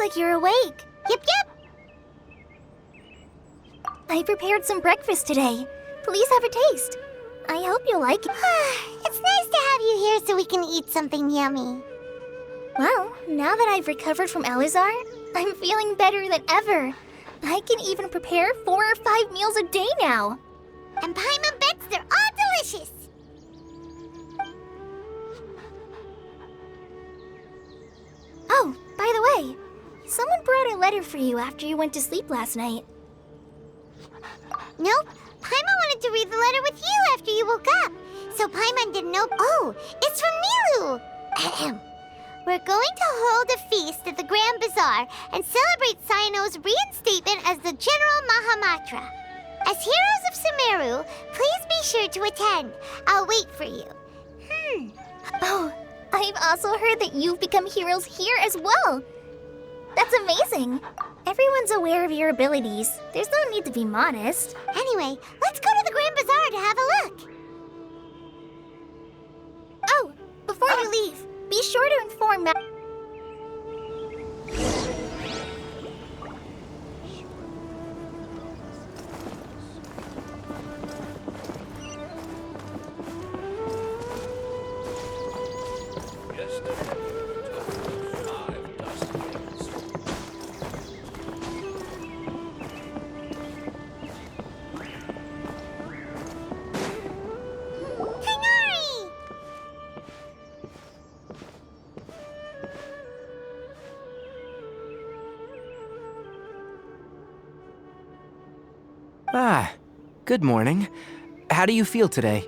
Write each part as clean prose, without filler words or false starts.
like you're awake. Yep. I prepared some breakfast today. Please have a taste. I hope you'll like it. It's nice to have you here so we can eat something yummy. Well, now that I've recovered from Elazar, I'm feeling better than ever. I can even prepare 4 or 5 meals a day now. And Paimon bets they're all delicious. Oh, by the way, someone brought a letter for you after you went to sleep last night. Nope, Paimon wanted to read the letter with you after you woke up. So Paimon didn't know. Oh, it's from Milu. Ahem. We're going to hold a feast at the Grand Bazaar and celebrate Cyno's reinstatement as the General Mahamatra. As heroes of Sumeru, please be sure to attend. I'll wait for you. Oh, I've also heard that you've become heroes here as well. That's amazing. Everyone's aware of your abilities. There's no need to be modest. Anyway, let's go to the Grand Bazaar to have a look. Oh, before you leave, be sure to inform Matt. Ah, good morning. How do you feel today?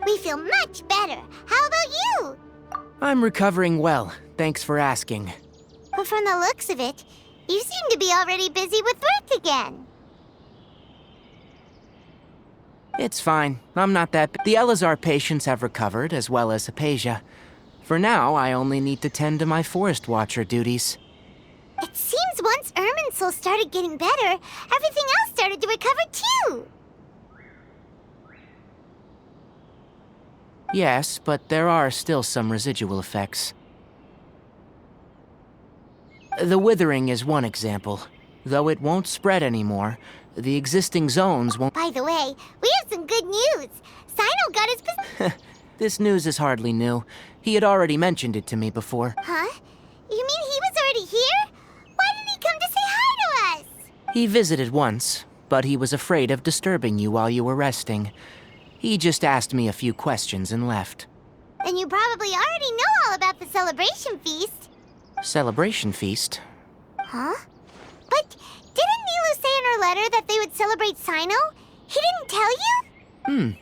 We feel much better. How about you? I'm recovering well, thanks for asking. But from the looks of it, you seem to be already busy with work again. It's fine, I'm not that. The Elazar patients have recovered, as well as Hypatia. For now, I only need to tend to my Forest Watcher duties. It seems once Irminsul started getting better, everything else started to recover too. Yes, but there are still some residual effects. The withering is one example. Though it won't spread anymore, the existing zones won't— By the way, we have some good news. Cyno got his This news is hardly new. He had already mentioned it to me before. Huh? You mean he was already here? Why didn't he come to say hi to us? He visited once, but he was afraid of disturbing you while you were resting. He just asked me a few questions and left. Then you probably already know all about the celebration feast. Celebration feast? Huh? But didn't Nilu say in her letter that they would celebrate Cyno? He didn't tell you?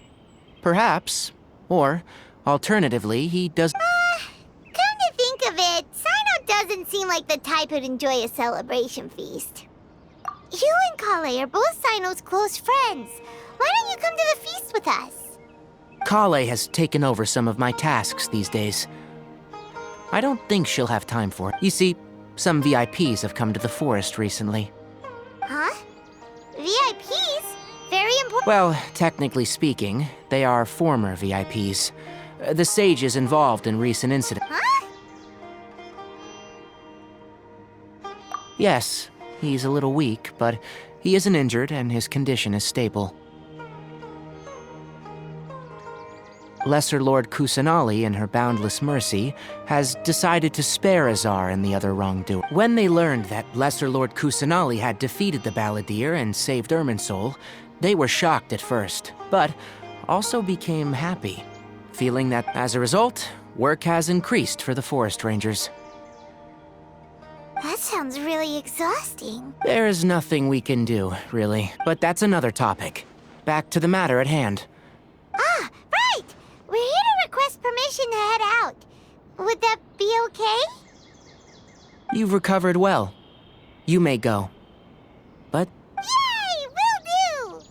Perhaps. Or, alternatively, he does— Come to think of it, Cyno doesn't seem like the type who'd enjoy a celebration feast. You and Kale are both Cyno's close friends. Why don't you come to the feast with us? Kale has taken over some of my tasks these days. I don't think she'll have time for it. You see, some VIPs have come to the forest recently. Huh? VIPs? Very important. Well, technically speaking, they are former VIPs. The sages involved in recent incidents. Huh? Yes, he's a little weak, but he isn't injured and his condition is stable. Lesser Lord Kusanali, in her boundless mercy, has decided to spare Azar and the other wrongdoer. When they learned that Lesser Lord Kusanali had defeated the Balladeer and saved Irminsul, they were shocked at first, but also became happy, feeling that, as a result, work has increased for the Forest Rangers. That sounds really exhausting. There is nothing we can do, really, but that's another topic. Back to the matter at hand. Ah, right! We're here to request permission to head out. Would that be okay? You've recovered well. You may go. But Yay! Will do!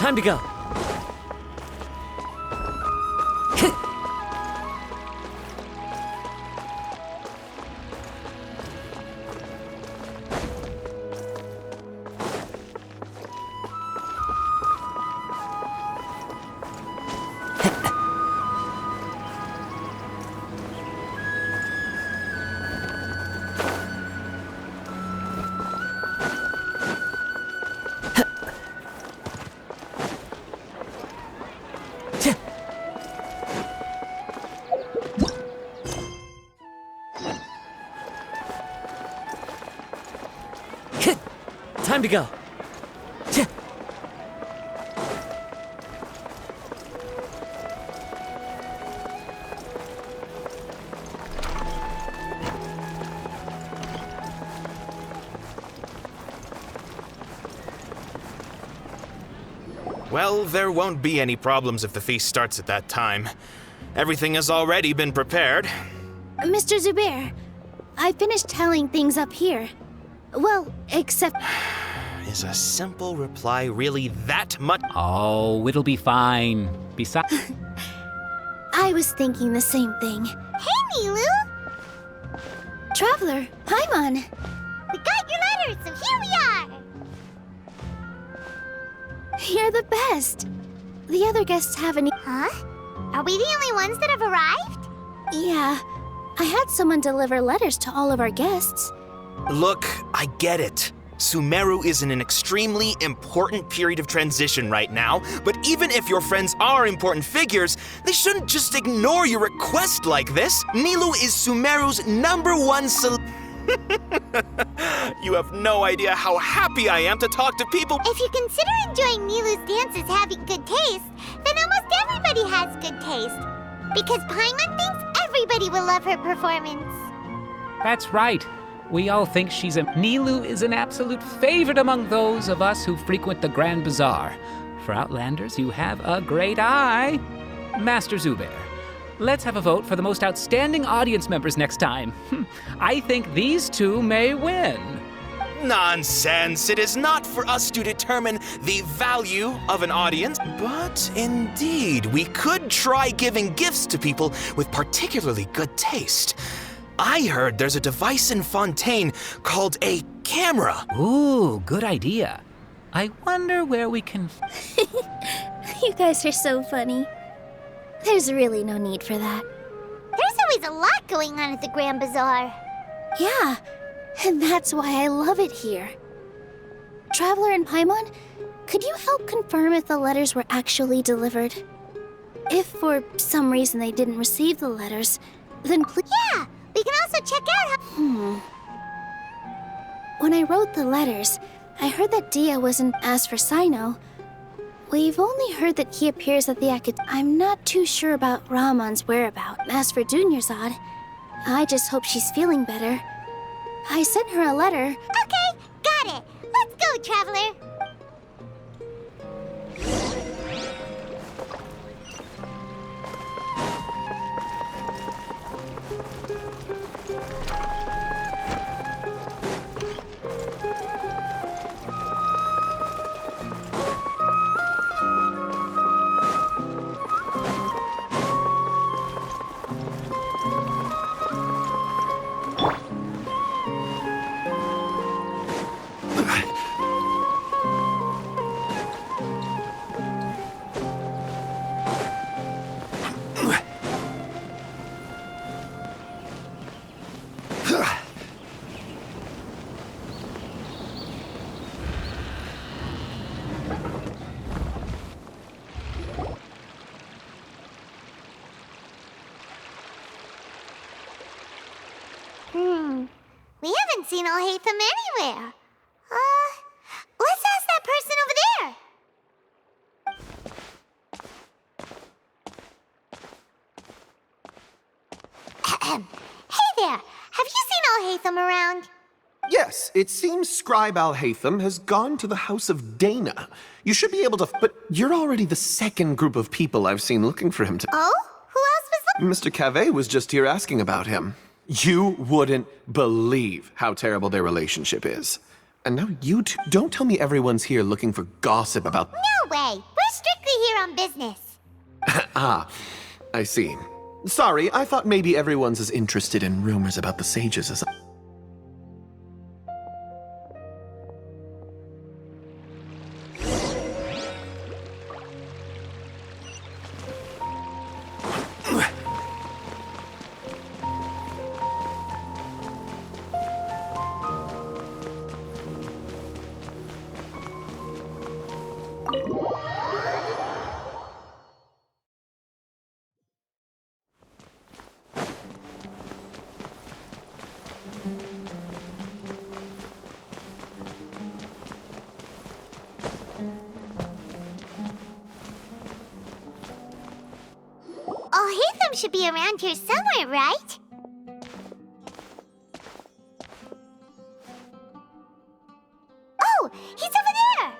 Time to go. Time to go. Well, there won't be any problems if the feast starts at that time. Everything has already been prepared. Mr. Zubair, I finished telling things up here. Well, except... Is a simple reply really that much? Oh, it'll be fine. Besides... I was thinking the same thing. Hey, Nilu! Traveler, Paimon! We got your letters, so here we are! You're the best. The other guests haven't... Huh? Are we the only ones that have arrived? Yeah. I had someone deliver letters to all of our guests. Look, I get it. Sumeru is in an extremely important period of transition right now, but even if your friends are important figures, they shouldn't just ignore your request like this. Nilu is Sumeru's #1 You have no idea how happy I am to talk to people. If you consider enjoying Nilu's dances having good taste, then almost everybody has good taste. Because Paimon thinks everybody will love her performance. That's right. We all think Nilu is an absolute favorite among those of us who frequent the Grand Bazaar. For Outlanders, you have a great eye. Master Zubair, let's have a vote for the most outstanding audience members next time. I think these two may win. Nonsense! It is not for us to determine the value of an audience, but indeed, we could try giving gifts to people with particularly good taste. I heard there's a device in Fontaine called a camera. Ooh, good idea. I wonder where we can... You guys are so funny. There's really no need for that. There's always a lot going on at the Grand Bazaar. Yeah, and that's why I love it here. Traveler and Paimon, could you help confirm if the letters were actually delivered? If for some reason they didn't receive the letters, then please... Yeah! We can also check out how... When I wrote the letters, I heard that Dia wasn't asked for Cyno. We've only heard that he appears at the I'm not too sure about Rahman's whereabouts. As for Dunyarzad, I just hope she's feeling better. I sent her a letter. Okay, got it. Let's go, Traveler. We haven't seen Al-Haytham anywhere. Let's ask that person over there. Hey there, have you seen Al-Haytham around? Yes, it seems Scribe Al-Haytham has gone to the House of Dana. You should be able to... But you're already the second group of people I've seen looking for him to... Oh? Who else was looking? Mr. Cavey was just here asking about him. You wouldn't believe how terrible their relationship is. And now you two... Don't tell me everyone's here looking for gossip about... No way! We're strictly here on business. Ah, I see. Sorry, I thought maybe everyone's as interested in rumors about the sages as I... Hatham should be around here somewhere, right? Oh, he's over there!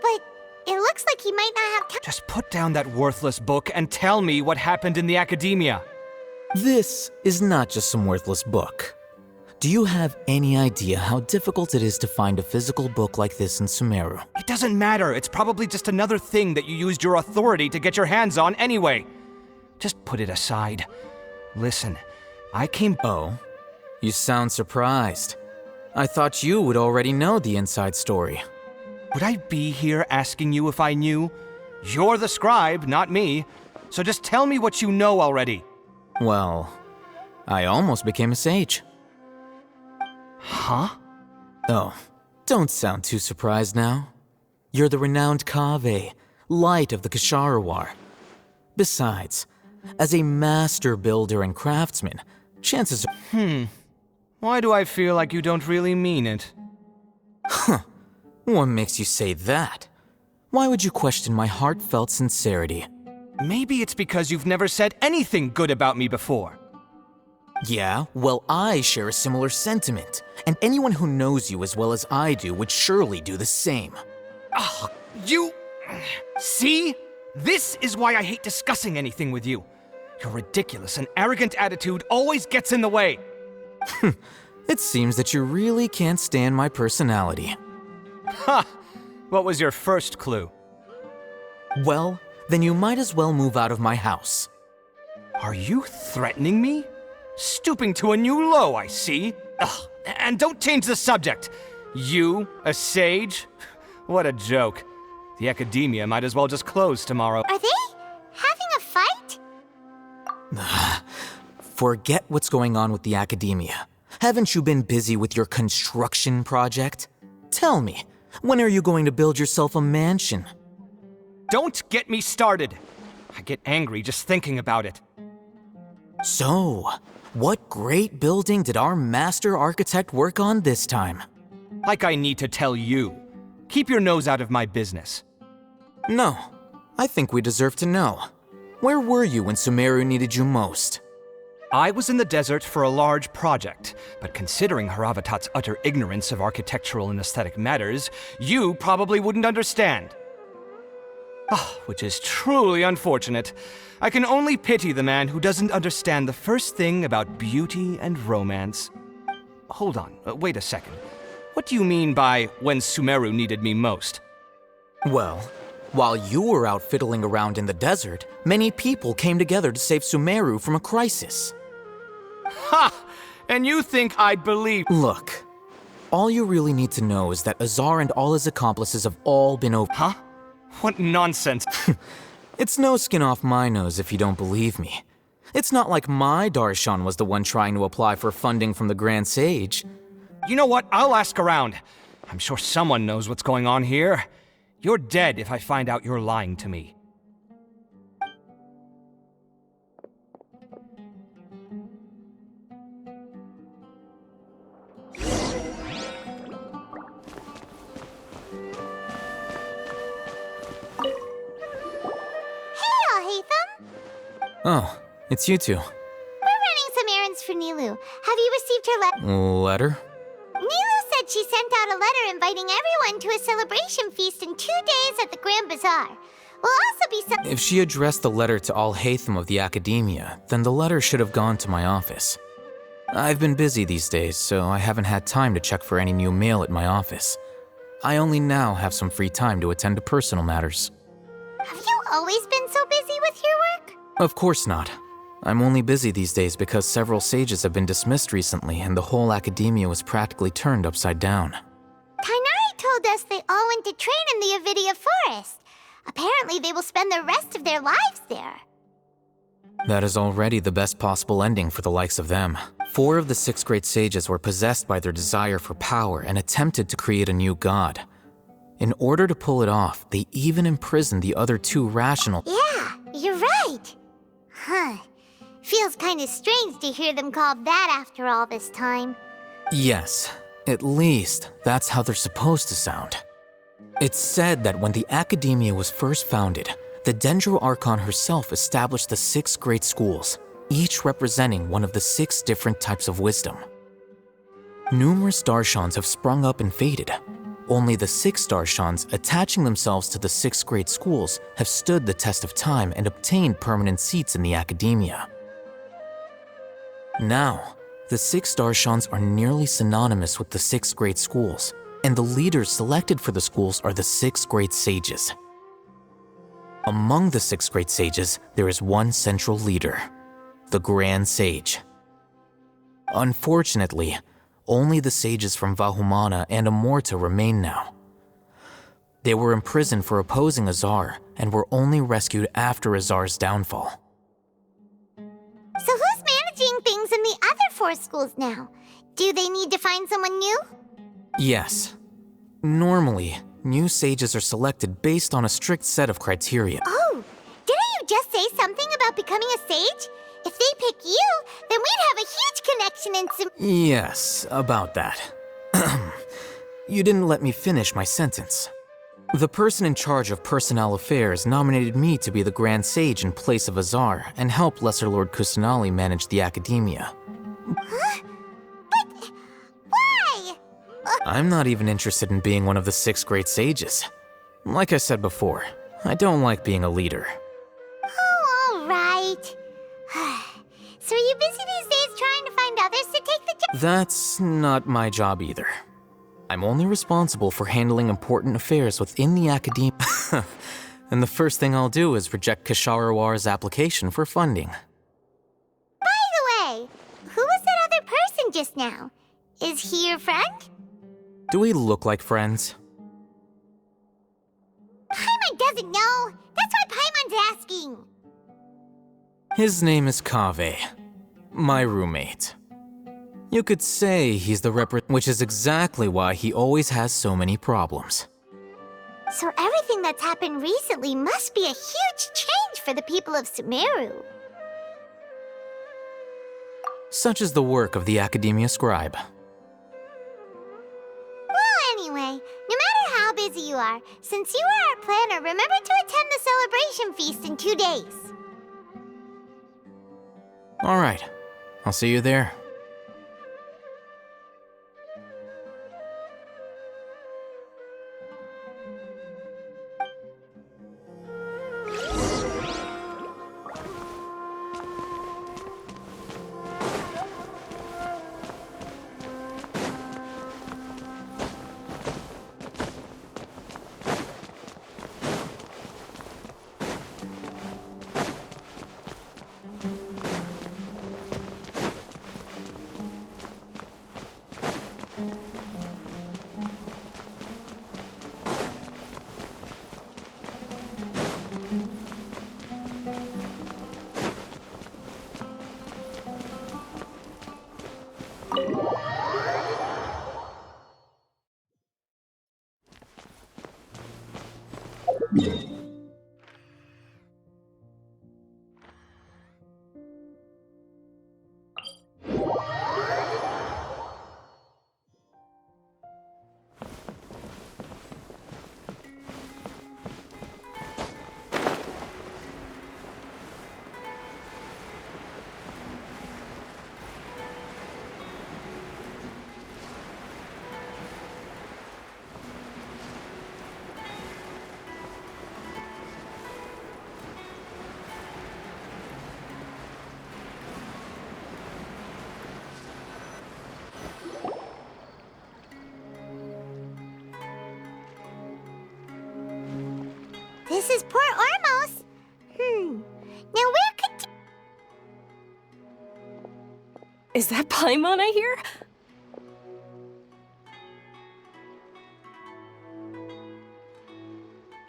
But it looks like he might not have time. Just put down that worthless book and tell me what happened in the academia. This is not just some worthless book. Do you have any idea how difficult it is to find a physical book like this in Sumeru? It doesn't matter. It's probably just another thing that you used your authority to get your hands on anyway. Just put it aside. Listen, I came... Oh, you sound surprised. I thought you would already know the inside story. Would I be here asking you if I knew? You're the scribe, not me. So just tell me what you know already. Well, I almost became a sage. Huh? Oh, don't sound too surprised now. You're the renowned Kaveh, light of the Ksharawar. Besides, as a master builder and craftsman, chances are... Why do I feel like you don't really mean it? What makes you say that? Why would you question my heartfelt sincerity? Maybe it's because you've never said anything good about me before. Yeah, well, I share a similar sentiment, and anyone who knows you as well as I do would surely do the same. Ugh, you... See? This is why I hate discussing anything with you. Your ridiculous and arrogant attitude always gets in the way. It seems that you really can't stand my personality. Ha! What was your first clue? Well, then you might as well move out of my house. Are you threatening me? Stooping to a new low, I see. Ugh, and don't change the subject. You, a sage? What a joke. The academia might as well just close tomorrow. Are they having a fight? Forget what's going on with the academia. Haven't you been busy with your construction project? Tell me, when are you going to build yourself a mansion? Don't get me started. I get angry just thinking about it. So, what great building did our master architect work on this time? Like I need to tell you. Keep your nose out of my business. No, I think we deserve to know. Where were you when Sumeru needed you most? I was in the desert for a large project, but considering Haravatat's utter ignorance of architectural and aesthetic matters, you probably wouldn't understand. Which is truly unfortunate. I can only pity the man who doesn't understand the first thing about beauty and romance. Hold on, wait a second. What do you mean by when Sumeru needed me most? Well, while you were out fiddling around in the desert, many people came together to save Sumeru from a crisis. Ha! And you think I'd believe— Look, all you really need to know is that Azar and all his accomplices have all been over— Huh? What nonsense. It's no skin off my nose if you don't believe me. It's not like my Darshan was the one trying to apply for funding from the Grand Sage. You know what? I'll ask around. I'm sure someone knows what's going on here. You're dead if I find out you're lying to me. Oh, it's you two. We're running some errands for Nilu. Have you received her letter? Letter? Nilu said she sent out a letter inviting everyone to a celebration feast in 2 days at the Grand Bazaar. We'll also be If she addressed the letter to all Hatham of the Academia, then the letter should have gone to my office. I've been busy these days, so I haven't had time to check for any new mail at my office. I only now have some free time to attend to personal matters. Have you always been so busy with your work? Of course not. I'm only busy these days because several sages have been dismissed recently and the whole academia was practically turned upside down. Kainari told us they all went to train in the Avidia Forest. Apparently they will spend the rest of their lives there. That is already the best possible ending for the likes of them. 4 of the 6 great sages were possessed by their desire for power and attempted to create a new god. In order to pull it off, they even imprisoned the other 2 rational. Yeah, you're right. Huh. Feels kind of strange to hear them called that after all this time. Yes, at least that's how they're supposed to sound. It's said that when the academia was first founded, the Dendro Archon herself established the 6 great schools, each representing one of the 6 different types of wisdom. Numerous Darshans have sprung up and faded. Only the 6 Darshans attaching themselves to the 6 great schools have stood the test of time and obtained permanent seats in the academia. Now, the 6 Darshans are nearly synonymous with the 6 great schools, and the leaders selected for the schools are the 6 great sages. Among the 6 great sages, there is one central leader, the Grand Sage. Unfortunately, only the sages from Vahumana and Amorta remain now. They were imprisoned for opposing Azar and were only rescued after Azar's downfall. So who's managing things in the other 4 schools now? Do they need to find someone new? Yes. Normally, new sages are selected based on a strict set of criteria. Oh, didn't you just say something about becoming a sage? If they pick you, then we'd have a huge connection and some— Yes, about that. You didn't let me finish my sentence. The person in charge of personnel affairs nominated me to be the Grand Sage in place of Azar and help Lesser Lord Kusanali manage the academia. Huh? But why? I'm not even interested in being one of the 6 great sages. Like I said before, I don't like being a leader. Oh, all right. So are you busy these days trying to find others to take the job? That's not my job either. I'm only responsible for handling important affairs within the academia. And the first thing I'll do is reject Kasharawar's application for funding. By the way, who was that other person just now? Is he your friend? Do we look like friends? Paimon doesn't know. That's why Paimon's asking. His name is Kaveh, my roommate. You could say he's the which is exactly why he always has so many problems. So everything that's happened recently must be a huge change for the people of Sumeru. Such is the work of the Academia Scribe. Well, anyway, no matter how busy you are, since you are our planner, remember to attend the celebration feast in 2 days. All right, I'll see you there. This is Port Is that Paimon I hear?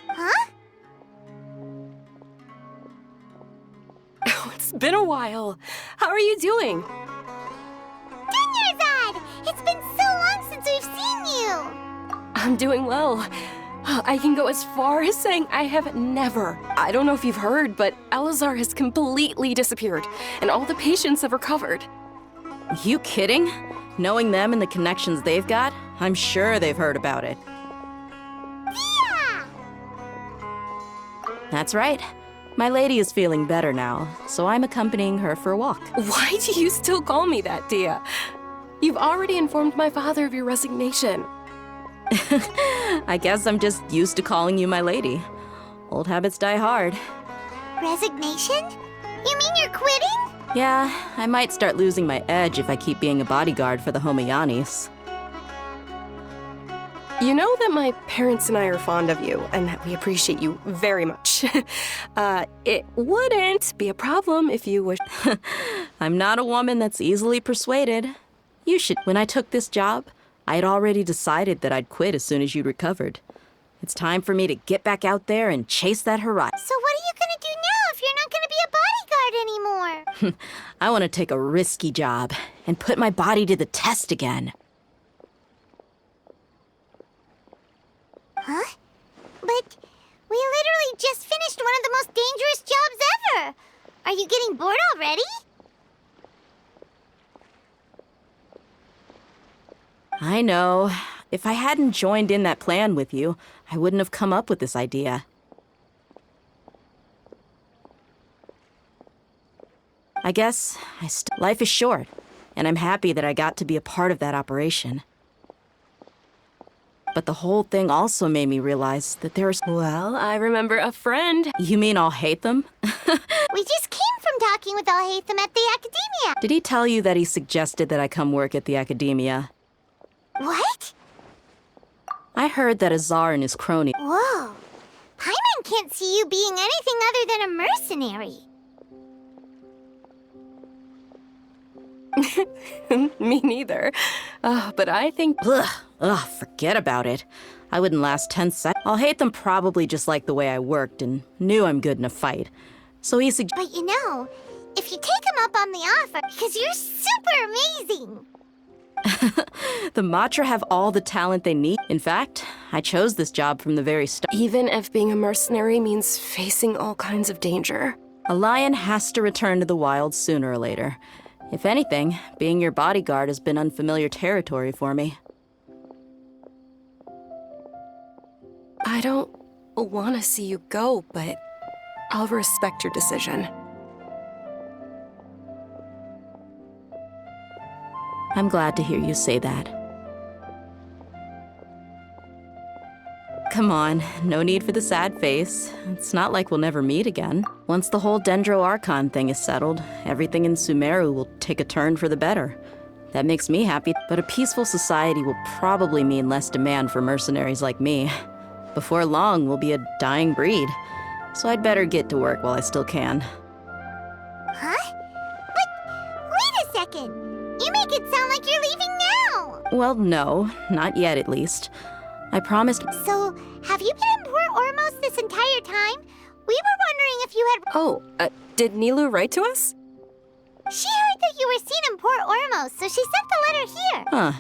Huh? Oh, it's been a while. How are you doing? Dunyarzad! It's been so long since we've seen you! I'm doing well. I can go as far as saying I have never. I don't know if you've heard, but Elazar has completely disappeared, and all the patients have recovered. You kidding? Knowing them and the connections they've got, I'm sure they've heard about it. Yeah! That's right. My lady is feeling better now, so I'm accompanying her for a walk. Why do you still call me that, Dia? You've already informed my father of your resignation. I guess I'm just used to calling you my lady. Old habits die hard. Resignation? You mean you're quitting? Yeah, I might start losing my edge if I keep being a bodyguard for the Homayanis. You know that my parents and I are fond of you, and that we appreciate you very much. It wouldn't be a problem if you wish. I'm not a woman that's easily persuaded. You should. When I took this job, I had already decided that I'd quit as soon as you'd recovered. It's time for me to get back out there and chase that horizon. So what are you gonna do now if you're not gonna be a bodyguard anymore? I want to take a risky job and put my body to the test again. Huh? But we literally just finished one of the most dangerous jobs ever! Are you getting bored already? I know. If I hadn't joined in that plan with you, I wouldn't have come up with this idea. I guess life is short, and I'm happy that I got to be a part of that operation. But the whole thing also made me realize that there's... Well, I remember a friend. You mean I'll hate them? We just came from talking with Al-Haytham at the Academia. Did he tell you that he suggested that I come work at the Academia? What? I heard that Azar and his crony... Whoa. Paimon can't see you being anything other than a mercenary. Me neither. But I think... Ugh, forget about it. I wouldn't last 10 seconds. I'll hate them probably just like the way I worked and knew I'm good in a fight. So he suggested... But you know, if you take him up on the offer, because you're super amazing. The Matra have all the talent they need. In fact, I chose this job from the very start. Even if being a mercenary means facing all kinds of danger. A lion has to return to the wild sooner or later. If anything, being your bodyguard has been unfamiliar territory for me. I don't want to see you go, but I'll respect your decision. I'm glad to hear you say that. Come on, no need for the sad face. It's not like we'll never meet again. Once the whole Dendro Archon thing is settled, everything in Sumeru will take a turn for the better. That makes me happy, but a peaceful society will probably mean less demand for mercenaries like me. Before long, we'll be a dying breed. So I'd better get to work while I still can. Huh? But wait a second. You make it sound like you're leaving now. Well, no, not yet at least. I promised. So, have you been in Port Ormos this entire time? We were wondering if you had... Oh, did Nilou write to us? She heard that you were seen in Port Ormos, so she sent the letter here. Huh.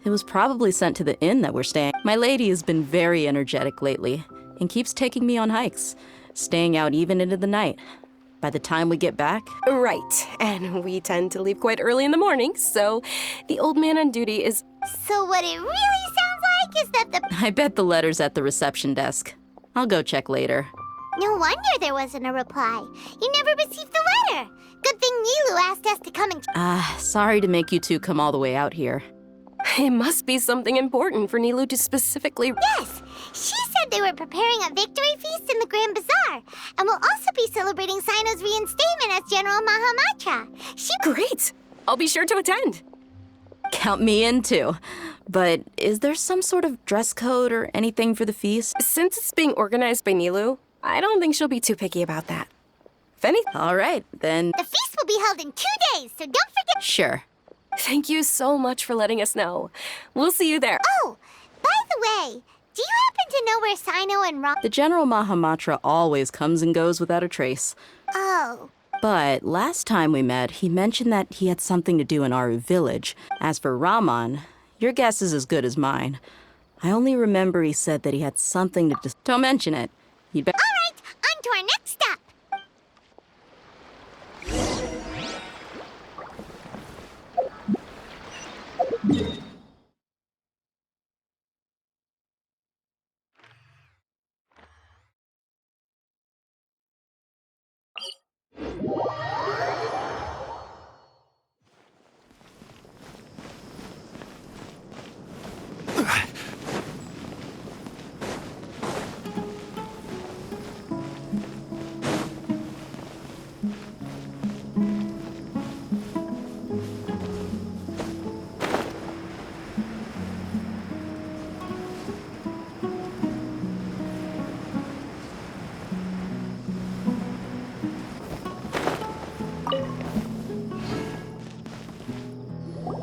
It was probably sent to the inn that we're staying. My lady has been very energetic lately and keeps taking me on hikes, staying out even into the night. By the time we get back... Right, and we tend to leave quite early in the morning, so the old man on duty is... So what it really sounds like is that the... I bet the letter's at the reception desk. I'll go check later. No wonder there wasn't a reply. You never received the letter. Good thing Nilou asked us to come and... Sorry to make you two come all the way out here. It must be something important for Nilou to specifically... Yes! She said they were preparing a victory feast in the Grand Bazaar, and will also be celebrating Cyno's reinstatement as General Mahamatra. Great! I'll be sure to attend. Count me in, too. But is there some sort of dress code or anything for the feast? Since it's being organized by Nilou, I don't think she'll be too picky about that. If anything... All right, then... The feast will be held in 2 days, so don't forget... Sure. Thank you so much for letting us know. We'll see you there. Oh, by the way, do you happen to know where Cyno and Ron... The General Mahamatra always comes and goes without a trace. Oh. But last time we met, he mentioned that he had something to do in Aru Village. As for Raman, your guess is as good as mine. I only remember he said that he had something to Don't mention it. You'd better... All right, on to our next stop.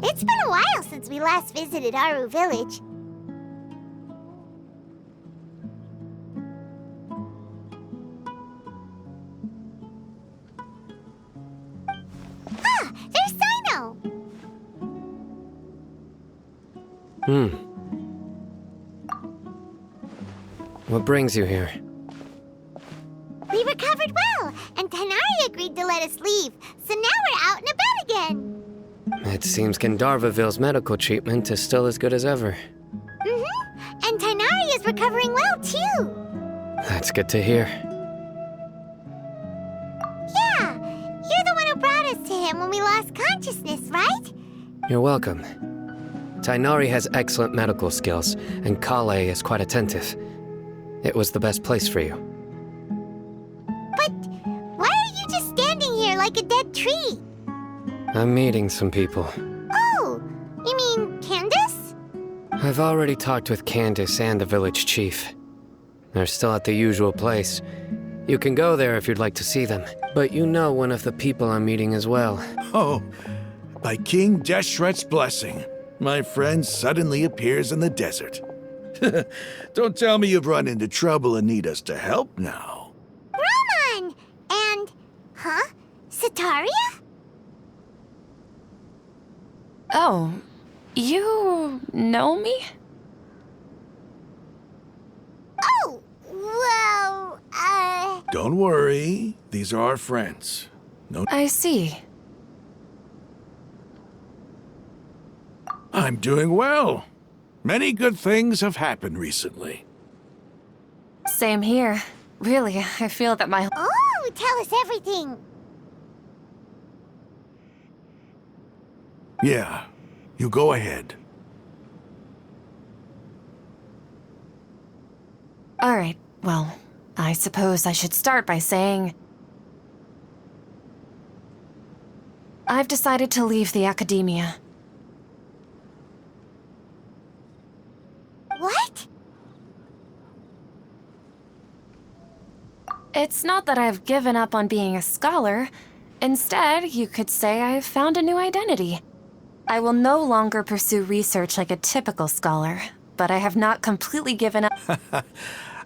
It's been a while since we last visited Aru Village. Ah, there's Cyno! What brings you here? We recovered well, and Tanari agreed to let us leave, so now we're out and about again. It seems Gandharvaville's medical treatment is still as good as ever. And Tanari is recovering well, too. That's good to hear. Yeah, you're the one who brought us to him when we lost consciousness, right? You're welcome. Tainari has excellent medical skills, and Kale is quite attentive. It was the best place for you. But why are you just standing here like a dead tree? I'm meeting some people. Oh, you mean Candace? I've already talked with Candace and the village chief. They're still at the usual place. You can go there if you'd like to see them. But you know one of the people I'm meeting as well. Oh, by King Deshret's blessing, my friend suddenly appears in the desert. Don't tell me you've run into trouble and need us to help now. Raman! And... huh? Sataria? Oh, you know me? Oh, well, Don't worry, these are our friends. No, I see. I'm doing well. Many good things have happened recently. Same here. Really, I feel that my... Oh, tell us everything. Yeah, you go ahead. All right, well, I suppose I should start by saying... I've decided to leave the academia. What? It's not that I've given up on being a scholar. Instead, you could say I've found a new identity. I will no longer pursue research like a typical scholar, but I have not completely given up.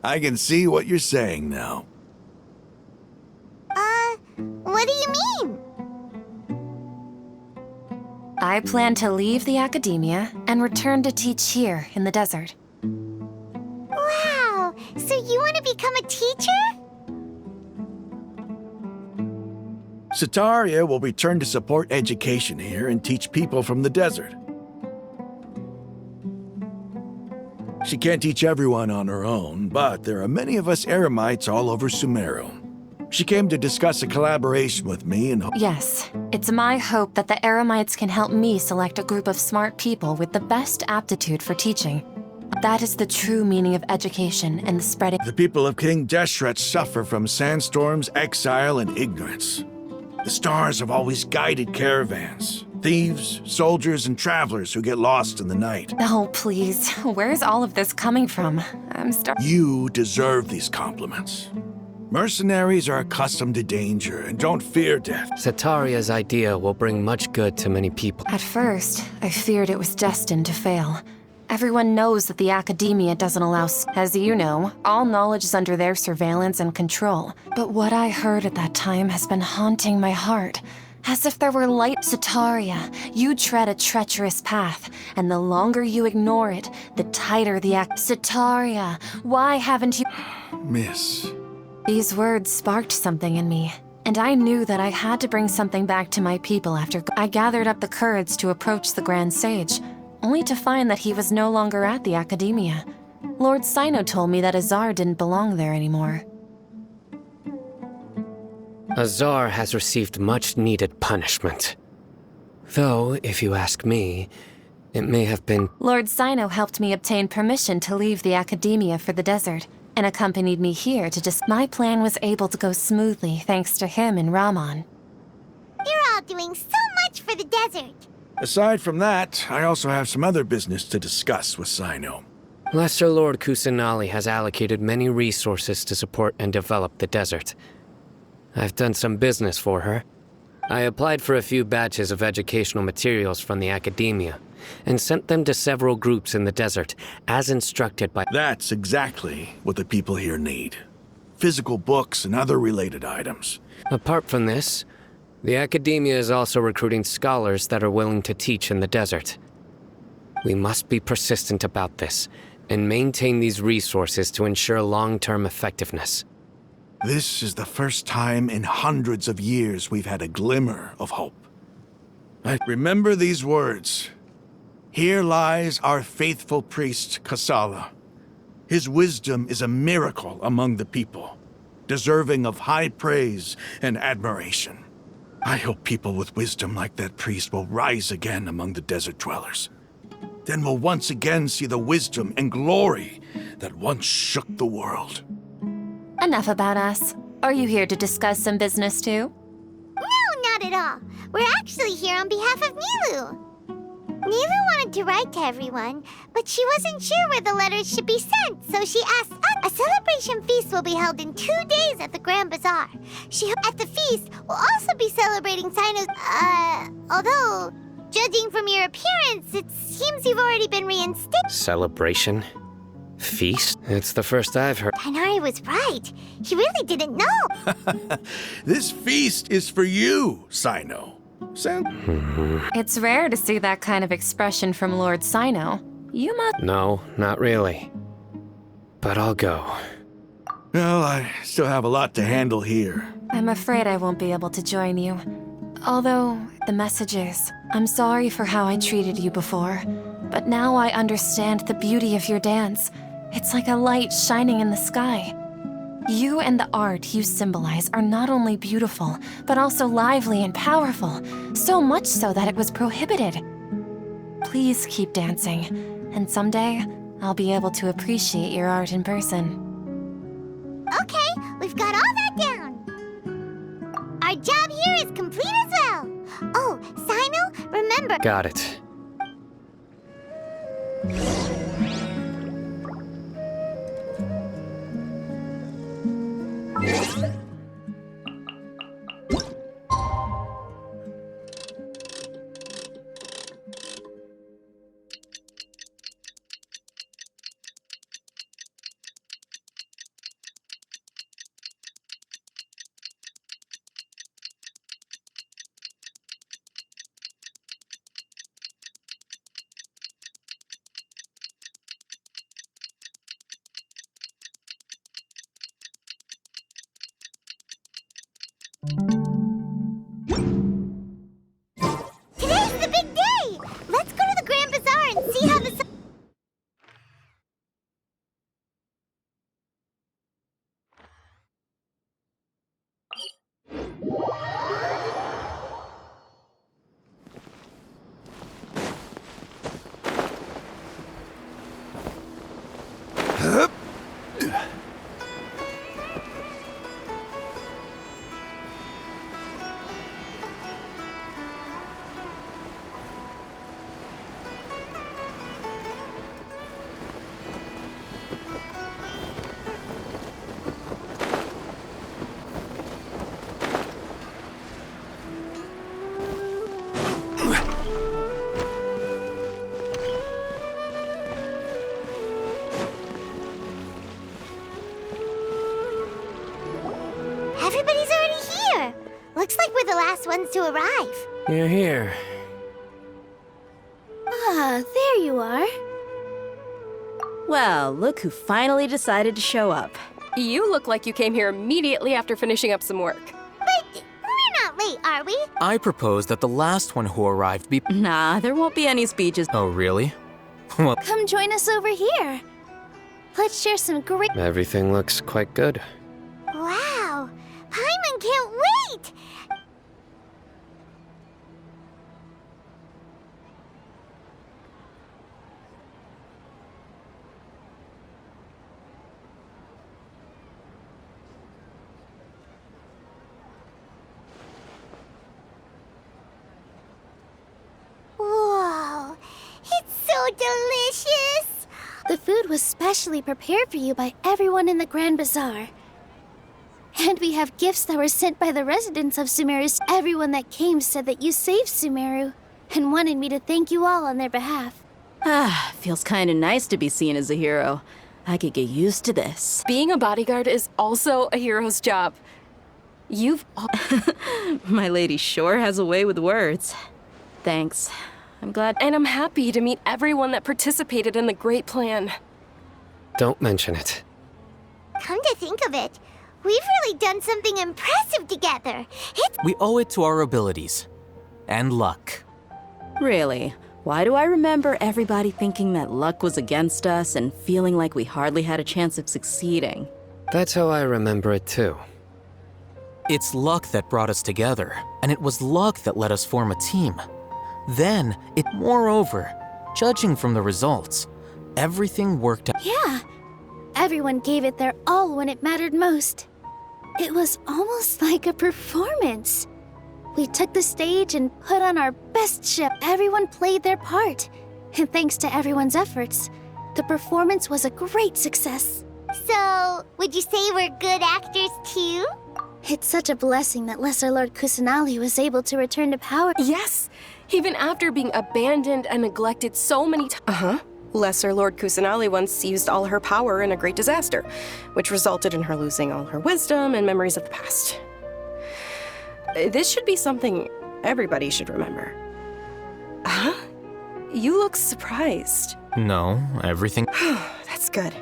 I can see what you're saying now. What do you mean? I plan to leave the academia and return to teach here in the desert. Wow, so you want to become a teacher? Sataria will return to support education here and teach people from the desert. She can't teach everyone on her own, but there are many of us Eremites all over Sumeru. She came to discuss a collaboration with me and... Yes, it's my hope that the Eremites can help me select a group of smart people with the best aptitude for teaching. That is the true meaning of education and the spreading... The people of King Deshret suffer from sandstorms, exile, and ignorance. The stars have always guided caravans, thieves, soldiers, and travelers who get lost in the night. Oh, please. Where's all of this coming from? You deserve these compliments. Mercenaries are accustomed to danger and don't fear death. Setaria's idea will bring much good to many people. At first, I feared it was destined to fail. Everyone knows that the academia doesn't allow, as you know, all knowledge is under their surveillance and control. But what I heard at that time has been haunting my heart. As if there were light. Setaria, you tread a treacherous path, and the longer you ignore it, the tighter the act. Setaria, why haven't you... Miss. These words sparked something in me, and I knew that I had to bring something back to my people after I gathered up the courage to approach the Grand Sage, only to find that he was no longer at the Academia. Lord Cyno told me that Azar didn't belong there anymore. Azar has received much-needed punishment. Though, if you ask me, it may have been... Lord Cyno helped me obtain permission to leave the Academia for the desert, and accompanied me here to my plan was able to go smoothly thanks to him and Rahman. You're all doing so much for the desert. Aside from that, I also have some other business to discuss with Cyno. Lesser Lord Kusanali has allocated many resources to support and develop the desert. I've done some business for her. I applied for a few batches of educational materials from the Academia, and sent them to several groups in the desert, as instructed by... That's exactly what the people here need. Physical books and other related items. Apart from this, the Academia is also recruiting scholars that are willing to teach in the desert. We must be persistent about this, and maintain these resources to ensure long-term effectiveness. This is the first time in hundreds of years we've had a glimmer of hope. Remember these words. Here lies our faithful priest, Kasala. His wisdom is a miracle among the people, deserving of high praise and admiration. I hope people with wisdom like that priest will rise again among the desert dwellers. Then we'll once again see the wisdom and glory that once shook the world. Enough about us. Are you here to discuss some business too? No, not at all. We're actually here on behalf of Nilu. Nilu wanted to write to everyone, but she wasn't sure where the letters should be sent, so she asked us. A celebration feast will be held in 2 days at the Grand Bazaar. At the feast, we'll also be celebrating Cyno's, although, judging from your appearance, it seems you've already been reinstated. Celebration? Feast? It's the first I've heard. Tighnari was right. He really didn't know. This feast is for you, Cyno. It's rare to see that kind of expression from Lord Cyno. You must... No, not really. But I'll go. Well, I still have a lot to handle here. I'm afraid I won't be able to join you. Although, the messages. I'm sorry for how I treated you before. But now I understand the beauty of your dance. It's like a light shining in the sky. You and the art you symbolize are not only beautiful, but also lively and powerful. So much so that it was prohibited. Please keep dancing, and someday I'll be able to appreciate your art in person. Okay, we've got all that down. Our job here is complete as well. Oh, Cyno, remember... Got it. last ones to arrive. You're here. Ah, there you are. Well, look who finally decided to show up. You look like you came here immediately after finishing up some work. But we're not late, are we? I propose that the last one who arrived be. Nah, there won't be any speeches. Oh, really? Well, Come join us over here. Let's share some great. Everything looks quite good. Wow! Paimon can't wait! Whoa! It's so delicious! The food was specially prepared for you by everyone in the Grand Bazaar. And we have gifts that were sent by the residents of Sumeru. Everyone that came said that you saved Sumeru and wanted me to thank you all on their behalf. Ah, feels kinda nice to be seen as a hero. I could get used to this. Being a bodyguard is also a hero's job. You've My lady sure has a way with words. Thanks. I'm glad. and I'm happy to meet everyone that participated in the great plan. Don't mention it. Come to think of it, we've really done something impressive together. It's we owe it to our abilities. And luck. Really? Why do I remember everybody thinking that luck was against us and feeling like we hardly had a chance of succeeding? That's how I remember it too. It's luck that brought us together, and it was luck that let us form a team. Then, moreover, judging from the results, everything worked out. Yeah, everyone gave it their all when it mattered most. It was almost like a performance. We took the stage and put on our best show. Everyone played their part. And thanks to everyone's efforts, the performance was a great success. So, would you say we're good actors too? It's such a blessing that Lesser Lord Kusanali was able to return to power. Yes, even after being abandoned and neglected so many times. Lesser Lord Kusanali once used all her power in a great disaster, which resulted in her losing all her wisdom and memories of the past. This should be something everybody should remember. Huh? You look surprised. No, everything. That's good.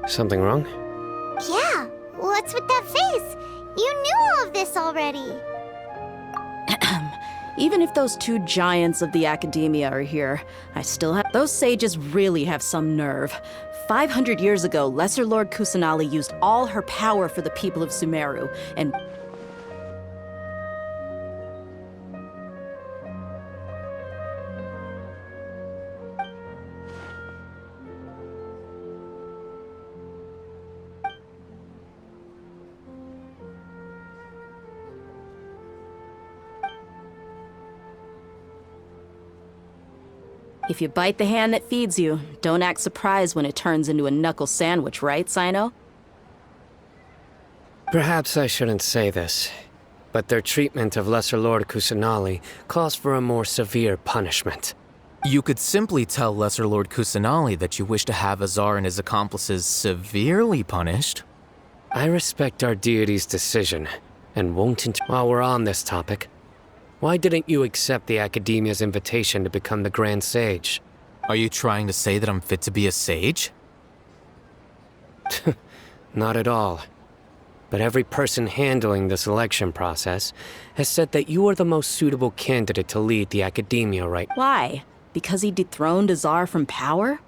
Something wrong? Yeah, what's with that face? You knew all of this already. Even if those two giants of the academia are here, I still have. Those sages really have some nerve. 500 years ago, Lesser Lord Kusanali used all her power for the people of Sumeru, and. If you bite the hand that feeds you, don't act surprised when it turns into a knuckle sandwich, right, Cyno? Perhaps I shouldn't say this, but their treatment of Lesser Lord Kusanali calls for a more severe punishment. You could simply tell Lesser Lord Kusanali that you wish to have Azar and his accomplices severely punished. I respect our deity's decision, and won't while we're on this topic. Why didn't you accept the Academia's invitation to become the Grand Sage? Are you trying to say that I'm fit to be a sage? Not at all. But every person handling the selection process has said that you are the most suitable candidate to lead the Academia right now. Why? Because he dethroned Azar from power?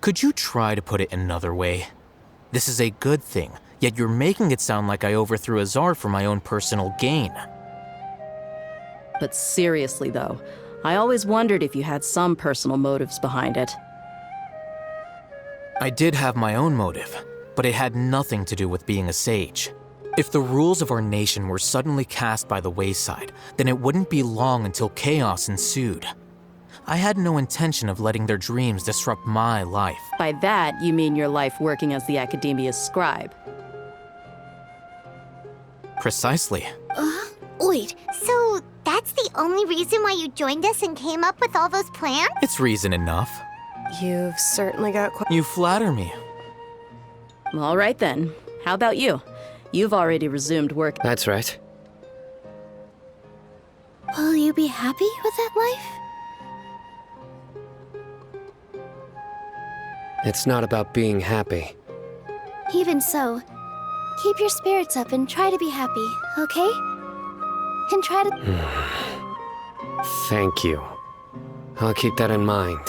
Could you try to put it another way? This is a good thing, yet you're making it sound like I overthrew Azar for my own personal gain. But seriously, though, I always wondered if you had some personal motives behind it. I did have my own motive, but it had nothing to do with being a sage. If the rules of our nation were suddenly cast by the wayside, then it wouldn't be long until chaos ensued. I had no intention of letting their dreams disrupt my life. By that, you mean your life working as the Academia's scribe. Precisely. Wait, So, that's the only reason why you joined us and came up with all those plans? It's reason enough. You've certainly got quite. You flatter me. All right then. How about you? You've already resumed work. That's right. Will you be happy with that life? It's not about being happy. Even so, keep your spirits up and try to be happy, okay? And try to... Thank you. I'll keep that in mind.